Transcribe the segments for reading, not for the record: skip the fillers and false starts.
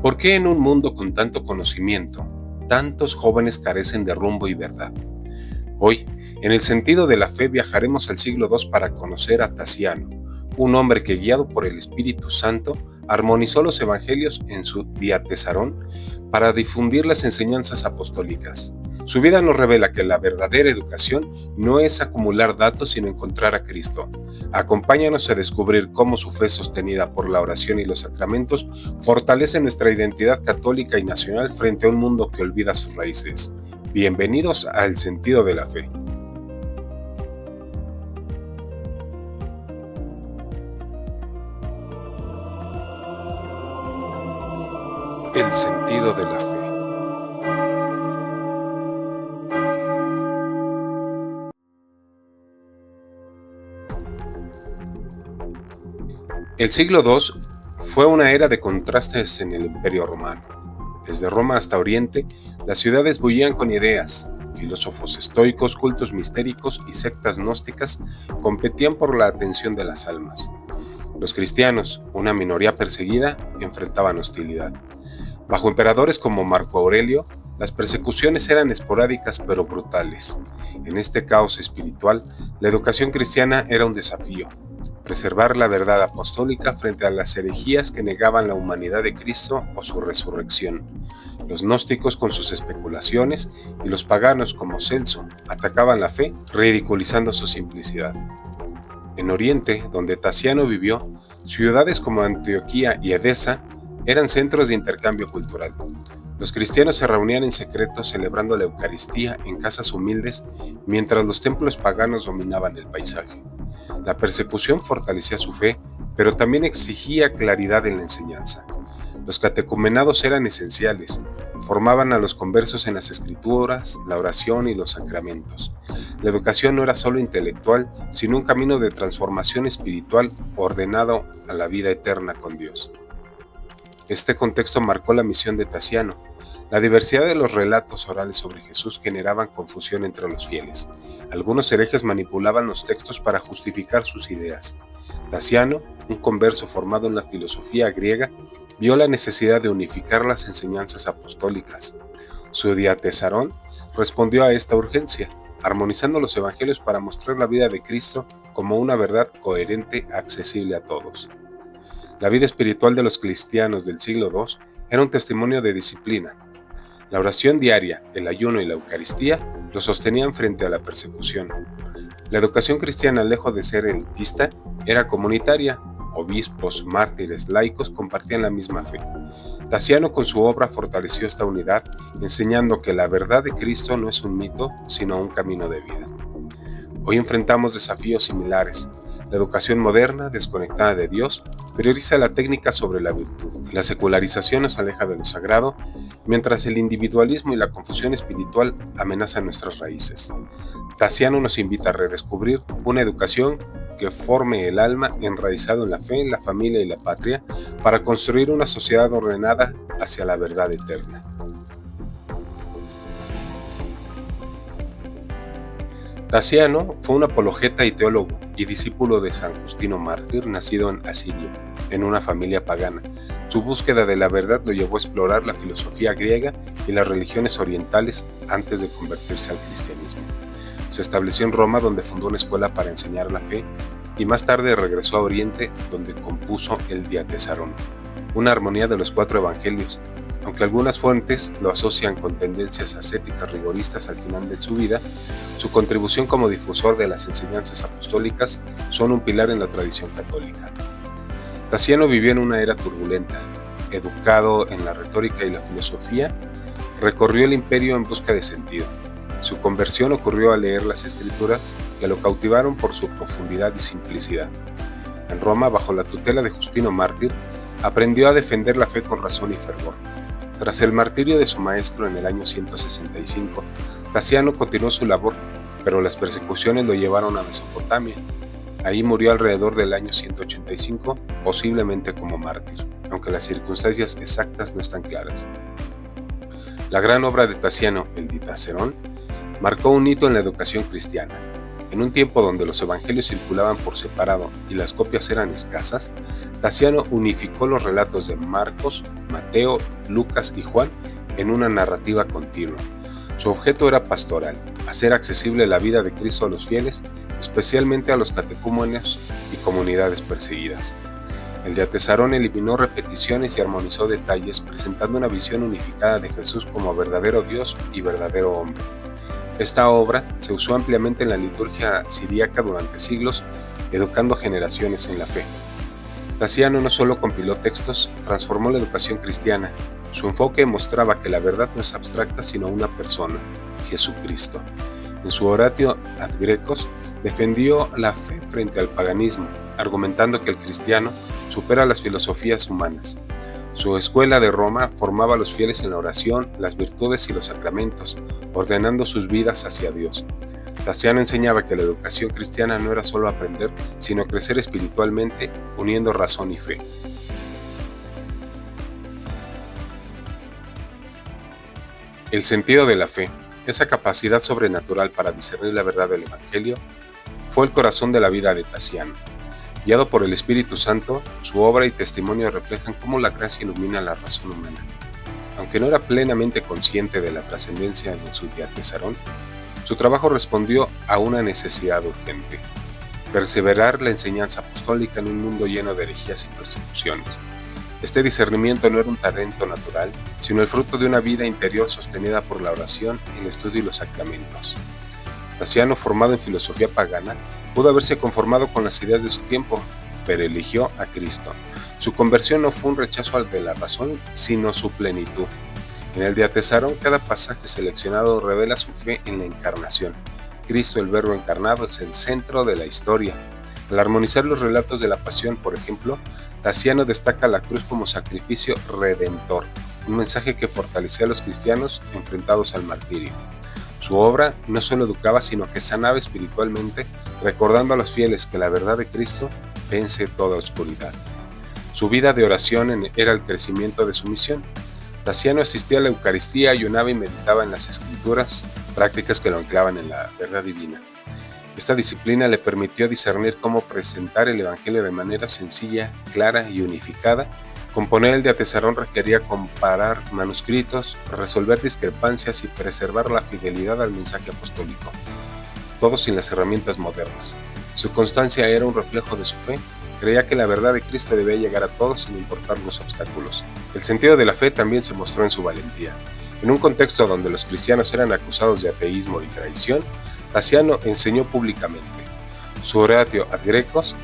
¿Por qué en un mundo con tanto conocimiento, tantos jóvenes carecen de rumbo y verdad? Hoy, en el sentido de la fe, viajaremos al siglo II para conocer a Tasiano, un hombre que, guiado por el Espíritu Santo, armonizó los evangelios en su Diatesarón para difundir las enseñanzas apostólicas. Su vida nos revela que la verdadera educación no es acumular datos, sino encontrar a Cristo. Acompáñanos a descubrir cómo su fe, sostenida por la oración y los sacramentos, fortalece nuestra identidad católica y nacional frente a un mundo que olvida sus raíces. Bienvenidos al Sentido de la Fe. El sentido de la fe. El siglo II fue una era de contrastes en el Imperio Romano. Desde Roma hasta Oriente, las ciudades bullían con ideas. Filósofos estoicos, cultos mistéricos y sectas gnósticas competían por la atención de las almas. Los cristianos, una minoría perseguida, enfrentaban hostilidad. Bajo emperadores como Marco Aurelio, las persecuciones eran esporádicas pero brutales. En este caos espiritual, la educación cristiana era un desafío. Preservar la verdad apostólica frente a las herejías que negaban la humanidad de Cristo o su resurrección. Los gnósticos con sus especulaciones y los paganos como Celso atacaban la fe, ridiculizando su simplicidad. En Oriente, donde Tasiano vivió, ciudades como Antioquía y Edesa eran centros de intercambio cultural. Los cristianos se reunían en secreto celebrando la Eucaristía en casas humildes, mientras los templos paganos dominaban el paisaje. La persecución fortalecía su fe, pero también exigía claridad en la enseñanza. Los catecumenados eran esenciales, formaban a los conversos en las escrituras, la oración y los sacramentos. La educación no era solo intelectual, sino un camino de transformación espiritual ordenado a la vida eterna con Dios. Este contexto marcó la misión de Tasiano. La diversidad de los relatos orales sobre Jesús generaban confusión entre los fieles. Algunos herejes manipulaban los textos para justificar sus ideas. Tasiano, un converso formado en la filosofía griega, vio la necesidad de unificar las enseñanzas apostólicas. Su Diatesarón respondió a esta urgencia, armonizando los evangelios para mostrar la vida de Cristo como una verdad coherente, accesible a todos. La vida espiritual de los cristianos del siglo II era un testimonio de disciplina. La oración diaria, el ayuno y la Eucaristía los sostenían frente a la persecución. La educación cristiana, lejos de ser elitista, era comunitaria. Obispos, mártires, laicos compartían la misma fe. Tasiano con su obra fortaleció esta unidad, enseñando que la verdad de Cristo no es un mito, sino un camino de vida. Hoy enfrentamos desafíos similares. La educación moderna, desconectada de Dios, prioriza la técnica sobre la virtud. La secularización nos aleja de lo sagrado, mientras el individualismo y la confusión espiritual amenazan nuestras raíces. Tasiano nos invita a redescubrir una educación que forme el alma enraizado en la fe, en la familia y la patria, para construir una sociedad ordenada hacia la verdad eterna. Tasiano fue un apologeta y teólogo y discípulo de San Justino Mártir, nacido en Asiria, en una familia pagana. Su búsqueda de la verdad lo llevó a explorar la filosofía griega y las religiones orientales antes de convertirse al cristianismo. Se estableció en Roma, donde fundó una escuela para enseñar la fe, y más tarde regresó a Oriente, donde compuso el Diatesarón, una armonía de los 4 evangelios. Aunque algunas fuentes lo asocian con tendencias ascéticas rigoristas al final de su vida, su contribución como difusor de las enseñanzas apostólicas son un pilar en la tradición católica. Tasiano vivió en una era turbulenta. Educado en la retórica y la filosofía, recorrió el imperio en busca de sentido. Su conversión ocurrió al leer las escrituras, que lo cautivaron por su profundidad y simplicidad. En Roma, bajo la tutela de Justino Mártir, aprendió a defender la fe con razón y fervor. Tras el martirio de su maestro en el año 165, Tasiano continuó su labor, pero las persecuciones lo llevaron a Mesopotamia. Ahí murió alrededor del año 185, posiblemente como mártir, aunque las circunstancias exactas no están claras. La gran obra de Tasiano, el Diatesarón, marcó un hito en la educación cristiana. En un tiempo donde los evangelios circulaban por separado y las copias eran escasas, Tasiano unificó los relatos de Marcos, Mateo, Lucas y Juan en una narrativa continua. Su objeto era pastoral, hacer accesible la vida de Cristo a los fieles, especialmente a los catecúmenos y comunidades perseguidas. El de Atesarón eliminó repeticiones y armonizó detalles, presentando una visión unificada de Jesús como verdadero Dios y verdadero hombre. Esta obra se usó ampliamente en la liturgia siríaca durante siglos, educando generaciones en la fe. Tasiano no solo compiló textos, transformó la educación cristiana. Su enfoque mostraba que la verdad no es abstracta sino una persona, Jesucristo. En su Oratio ad Grecos defendió la fe frente al paganismo, argumentando que el cristiano supera las filosofías humanas. Su escuela de Roma formaba a los fieles en la oración, las virtudes y los sacramentos, ordenando sus vidas hacia Dios. Tasiano enseñaba que la educación cristiana no era solo aprender, sino crecer espiritualmente, uniendo razón y fe. El sentido de la fe, esa capacidad sobrenatural para discernir la verdad del Evangelio, fue el corazón de la vida de Tasiano. Guiado por el Espíritu Santo, su obra y testimonio reflejan cómo la gracia ilumina la razón humana. Aunque no era plenamente consciente de la trascendencia de su Diatesarón, su trabajo respondió a una necesidad urgente: perseverar la enseñanza apostólica en un mundo lleno de herejías y persecuciones. Este discernimiento no era un talento natural, sino el fruto de una vida interior sostenida por la oración, el estudio y los sacramentos. Tasiano, formado en filosofía pagana, pudo haberse conformado con las ideas de su tiempo, pero eligió a Cristo. Su conversión no fue un rechazo al de la razón, sino su plenitud. En el Diatesarón, cada pasaje seleccionado revela su fe en la encarnación. Cristo, el Verbo encarnado, es el centro de la historia. Al armonizar los relatos de la pasión, por ejemplo, Tasiano destaca la cruz como sacrificio redentor, un mensaje que fortalecía a los cristianos enfrentados al martirio. Su obra no solo educaba, sino que sanaba espiritualmente, recordando a los fieles que la verdad de Cristo vence toda oscuridad. Su vida de oración era el crecimiento de su misión. Tasiano asistía a la Eucaristía, ayunaba y meditaba en las Escrituras, prácticas que lo anclaban en la verdad divina. Esta disciplina le permitió discernir cómo presentar el Evangelio de manera sencilla, clara y unificada. Componer el Diatesarón requería comparar manuscritos, resolver discrepancias y preservar la fidelidad al mensaje apostólico, todo sin las herramientas modernas. Su constancia era un reflejo de su fe. Creía que la verdad de Cristo debía llegar a todos sin importar los obstáculos. El sentido de la fe también se mostró en su valentía. En un contexto donde los cristianos eran acusados de ateísmo y traición, Tasiano enseñó públicamente. Su Oratio ad Grecos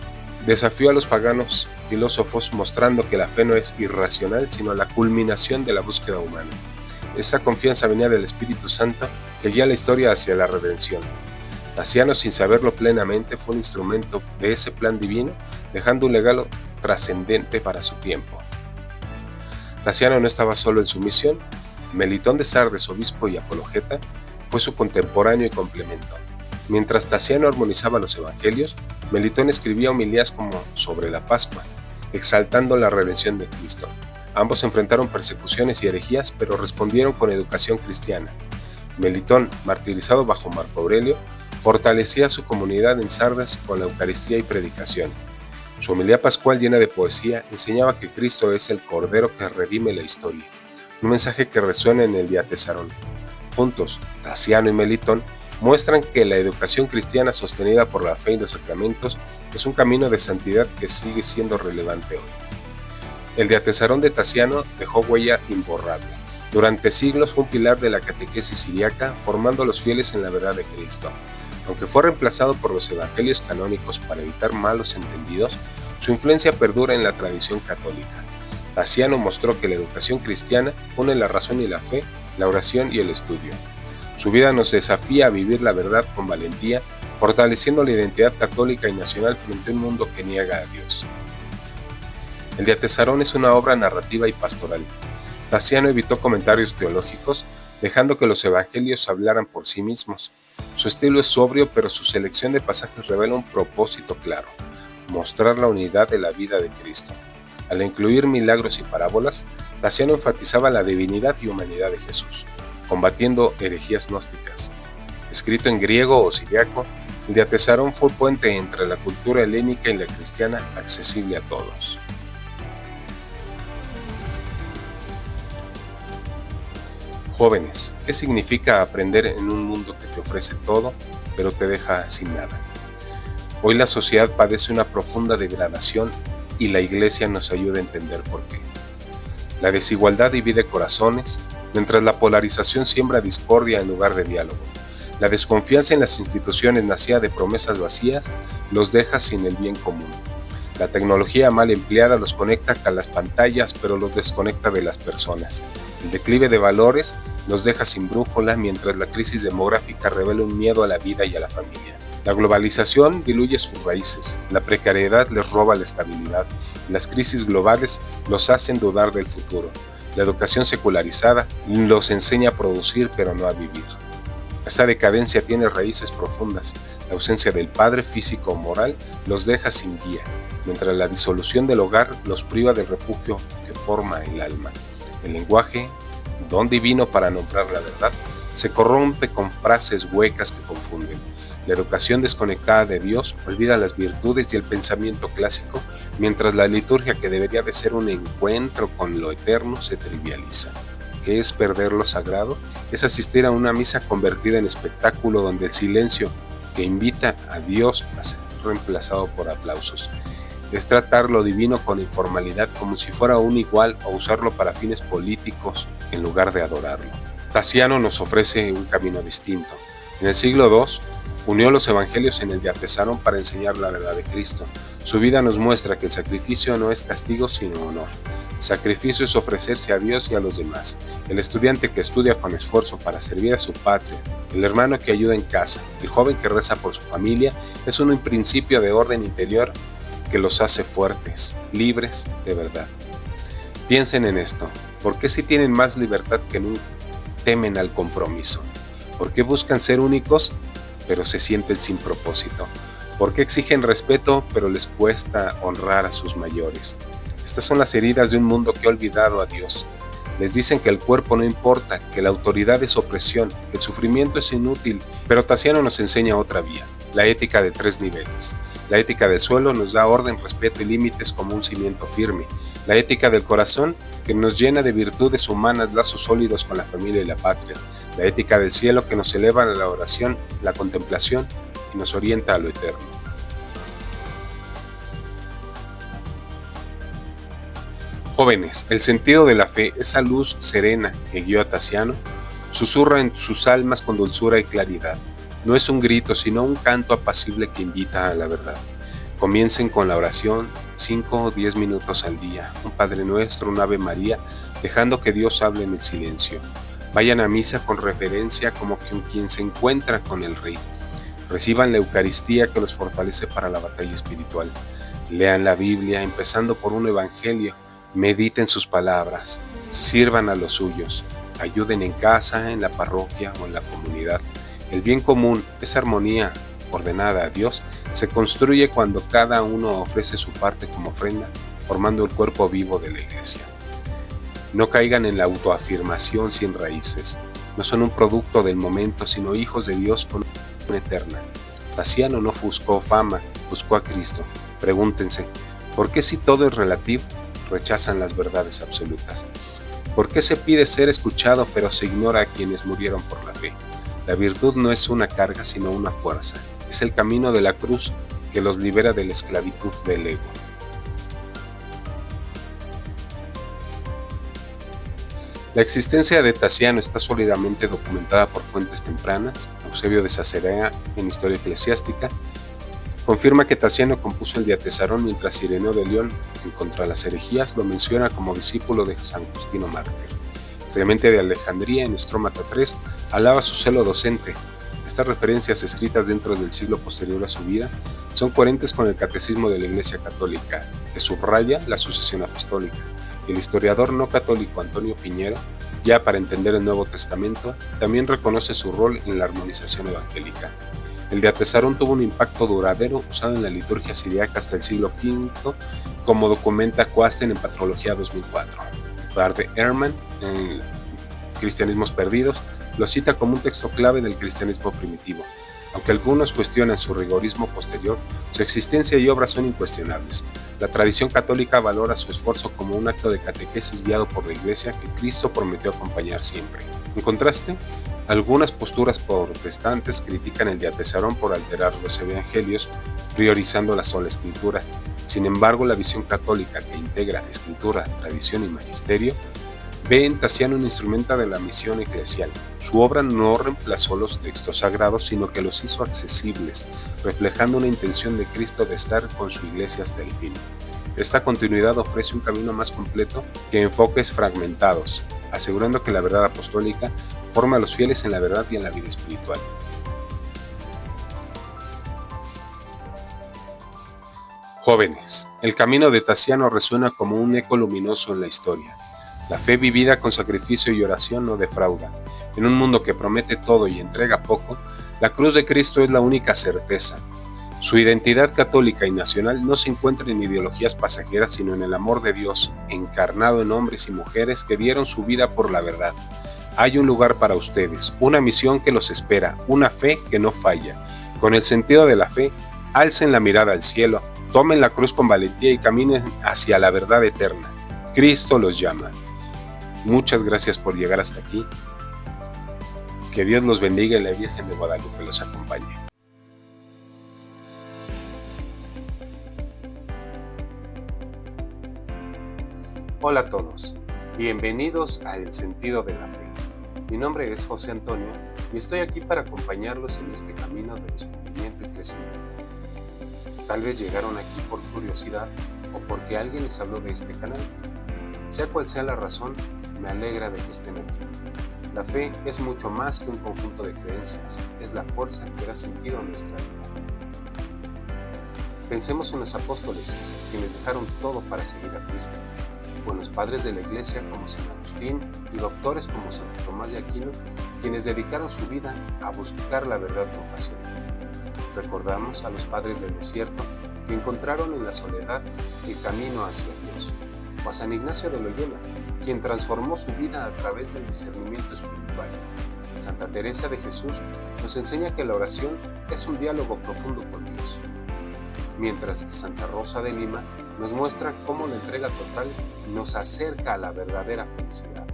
desafió a los paganos filósofos, mostrando que la fe no es irracional, sino la culminación de la búsqueda humana. Esa confianza venía del Espíritu Santo que guía la historia hacia la redención. Tasiano, sin saberlo plenamente, fue un instrumento de ese plan divino, dejando un legado trascendente para su tiempo. Tasiano no estaba solo en su misión. Melitón de Sardes, obispo y apologeta, fue su contemporáneo y complemento. Mientras Tasiano armonizaba los evangelios, Melitón escribía homilías como sobre la Pascua, exaltando la redención de Cristo. Ambos enfrentaron persecuciones y herejías, pero respondieron con educación cristiana. Melitón, martirizado bajo Marco Aurelio, fortalecía su comunidad en Sardes con la Eucaristía y predicación. Su homilía pascual, llena de poesía, enseñaba que Cristo es el Cordero que redime la historia, un mensaje que resuena en el Diatesarón. Juntos, Tasiano y Melitón muestran que la educación cristiana sostenida por la fe y los sacramentos es un camino de santidad que sigue siendo relevante hoy. El Diatesarón de Tasiano dejó huella imborrable. Durante siglos fue un pilar de la catequesis siríaca, formando a los fieles en la verdad de Cristo. Aunque fue reemplazado por los evangelios canónicos para evitar malos entendidos, su influencia perdura en la tradición católica. Tasiano mostró que la educación cristiana une la razón y la fe, la oración y el estudio. Su vida nos desafía a vivir la verdad con valentía, fortaleciendo la identidad católica y nacional frente a un mundo que niega a Dios. El Diatesarón es una obra narrativa y pastoral. Tasiano evitó comentarios teológicos, dejando que los evangelios hablaran por sí mismos. Su estilo es sobrio, pero su selección de pasajes revela un propósito claro: mostrar la unidad de la vida de Cristo. Al incluir milagros y parábolas, Tasiano enfatizaba la divinidad y humanidad de Jesús, combatiendo herejías gnósticas. Escrito en griego o siriaco, el Diatesarón fue puente entre la cultura helénica y la cristiana, accesible a todos. Jóvenes, ¿qué significa aprender en un mundo que te ofrece todo, pero te deja sin nada? Hoy la sociedad padece una profunda degradación y la Iglesia nos ayuda a entender por qué. La desigualdad divide corazones, mientras la polarización siembra discordia en lugar de diálogo. La desconfianza en las instituciones nacida de promesas vacías los deja sin el bien común. La tecnología mal empleada los conecta a las pantallas, pero los desconecta de las personas. El declive de valores los deja sin brújula, mientras la crisis demográfica revela un miedo a la vida y a la familia. La globalización diluye sus raíces, la precariedad les roba la estabilidad, y las crisis globales los hacen dudar del futuro. La educación secularizada los enseña a producir pero no a vivir. Esta decadencia tiene raíces profundas. La ausencia del padre físico o moral los deja sin guía, mientras la disolución del hogar los priva del refugio que forma el alma. El lenguaje, don divino para nombrar la verdad, se corrompe con frases huecas que confunden. La educación desconectada de Dios olvida las virtudes y el pensamiento clásico, mientras la liturgia, que debería de ser un encuentro con lo eterno, se trivializa. ¿Qué es perder lo sagrado? Es asistir a una misa convertida en espectáculo donde el silencio que invita a Dios a ser reemplazado por aplausos. Es tratar lo divino con informalidad como si fuera un igual o usarlo para fines políticos en lugar de adorarlo. Tasiano nos ofrece un camino distinto. En el siglo II, unió los evangelios en el de Atesano para enseñar la verdad de Cristo. Su vida nos muestra que el sacrificio no es castigo sino honor. El sacrificio es ofrecerse a Dios y a los demás. El estudiante que estudia con esfuerzo para servir a su patria, el hermano que ayuda en casa, el joven que reza por su familia, es un principio de orden interior que los hace fuertes, libres de verdad. Piensen en esto. ¿Por qué si tienen más libertad que nunca temen al compromiso? ¿Por qué buscan ser únicos pero se sienten sin propósito? ¿Por qué exigen respeto pero les cuesta honrar a sus mayores? Estas son las heridas de un mundo que ha olvidado a Dios. Les dicen que el cuerpo no importa, que la autoridad es opresión, que el sufrimiento es inútil, pero Tasiano nos enseña otra vía, la ética de 3 niveles. La ética del suelo nos da orden, respeto y límites como un cimiento firme. La ética del corazón, que nos llena de virtudes humanas, lazos sólidos con la familia y la patria. La ética del cielo, que nos eleva a la oración, la contemplación y nos orienta a lo eterno. Jóvenes, el sentido de la fe, esa luz serena que guió a Tasiano, susurra en sus almas con dulzura y claridad. No es un grito, sino un canto apacible que invita a la verdad. Comiencen con la oración, 5 o 10 minutos al día, un Padre Nuestro, un Ave María, dejando que Dios hable en el silencio. Vayan a misa con reverencia como quien se encuentra con el Rey. Reciban la Eucaristía que los fortalece para la batalla espiritual. Lean la Biblia, empezando por un evangelio. Mediten sus palabras. Sirvan a los suyos. Ayuden en casa, en la parroquia o en la comunidad. El bien común, esa armonía ordenada a Dios, se construye cuando cada uno ofrece su parte como ofrenda, formando el cuerpo vivo de la Iglesia. No caigan en la autoafirmación sin raíces. No son un producto del momento, sino hijos de Dios con una eterna. Tasiano no buscó fama, buscó a Cristo. Pregúntense, ¿por qué si todo es relativo, rechazan las verdades absolutas? ¿Por qué se pide ser escuchado pero se ignora a quienes murieron por la fe? La virtud no es una carga sino una fuerza. Es el camino de la cruz que los libera de la esclavitud del ego. La existencia de Tasiano está sólidamente documentada por fuentes tempranas. Eusebio de Cesarea, en Historia Eclesiástica, confirma que Tasiano compuso el Diatesarón, mientras Ireneo de León, en Contra las herejías, lo menciona como discípulo de San Justino Mártir. Clemente de Alejandría, en Estrómata 3, alaba su celo docente. Estas referencias, escritas dentro del siglo posterior a su vida, son coherentes con el catecismo de la Iglesia Católica, que subraya la sucesión apostólica. El historiador no católico Antonio Piñero, ya para entender el Nuevo Testamento, también reconoce su rol en la armonización evangélica. El Diatesarón tuvo un impacto duradero usado en la liturgia siríaca hasta el siglo V, como documenta Coasten en Patrología 2004. Bart Ehrman, en Cristianismos Perdidos, lo cita como un texto clave del cristianismo primitivo. Aunque algunos cuestionan su rigorismo posterior, su existencia y obra son incuestionables. La tradición católica valora su esfuerzo como un acto de catequesis guiado por la Iglesia que Cristo prometió acompañar siempre. En contraste, algunas posturas protestantes critican el diatesarón por alterar los evangelios, priorizando la sola escritura. Sin embargo, la visión católica, que integra escritura, tradición y magisterio, ve en Tatiano un instrumento de la misión eclesial. Su obra no reemplazó los textos sagrados, sino que los hizo accesibles, reflejando una intención de Cristo de estar con su iglesia hasta el fin. Esta continuidad ofrece un camino más completo que enfoques fragmentados, asegurando que la verdad apostólica forma a los fieles en la verdad y en la vida espiritual. Jóvenes, el camino de Tatiano resuena como un eco luminoso en la historia. La fe vivida con sacrificio y oración no defrauda. En un mundo que promete todo y entrega poco, la cruz de Cristo es la única certeza. Su identidad católica y nacional no se encuentra en ideologías pasajeras, sino en el amor de Dios, encarnado en hombres y mujeres que dieron su vida por la verdad. Hay un lugar para ustedes, una misión que los espera, una fe que no falla. Con el sentido de la fe, alcen la mirada al cielo, tomen la cruz con valentía y caminen hacia la verdad eterna. Cristo los llama. Muchas gracias por llegar hasta aquí. Que Dios los bendiga y la Virgen de Guadalupe los acompañe. Hola a todos, bienvenidos a El Sentido de la Fe. Mi nombre es José Antonio y estoy aquí para acompañarlos en este camino de descubrimiento y crecimiento. Tal vez llegaron aquí por curiosidad o porque alguien les habló de este canal. Sea cual sea la razón, me alegra de que estén aquí. La fe es mucho más que un conjunto de creencias, es la fuerza que da sentido a nuestra vida. Pensemos en los apóstoles, quienes dejaron todo para seguir a Cristo, o en los padres de la Iglesia como San Agustín y doctores como Santo Tomás de Aquino, quienes dedicaron su vida a buscar la verdad con pasión. Recordamos a los padres del desierto que encontraron en la soledad el camino hacia Dios, o a San Ignacio de Loyola, quien transformó su vida a través del discernimiento espiritual. Santa Teresa de Jesús nos enseña que la oración es un diálogo profundo con Dios, mientras que Santa Rosa de Lima nos muestra cómo la entrega total nos acerca a la verdadera felicidad.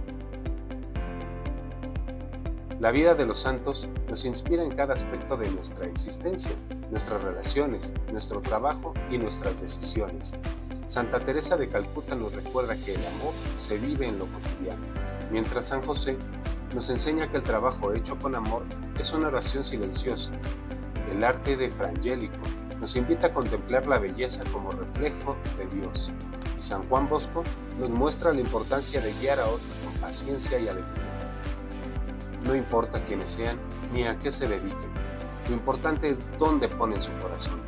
La vida de los santos nos inspira en cada aspecto de nuestra existencia, nuestras relaciones, nuestro trabajo y nuestras decisiones. Santa Teresa de Calcuta nos recuerda que el amor se vive en lo cotidiano, mientras San José nos enseña que el trabajo hecho con amor es una oración silenciosa. El arte de Frangélico nos invita a contemplar la belleza como reflejo de Dios, y San Juan Bosco nos muestra la importancia de guiar a otros con paciencia y alegría. No importa quiénes sean ni a qué se dediquen, lo importante es dónde ponen su corazón.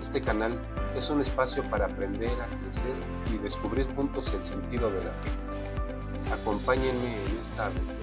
Este canal es un espacio para aprender a crecer y descubrir juntos el sentido de la fe. Acompáñenme en esta aventura.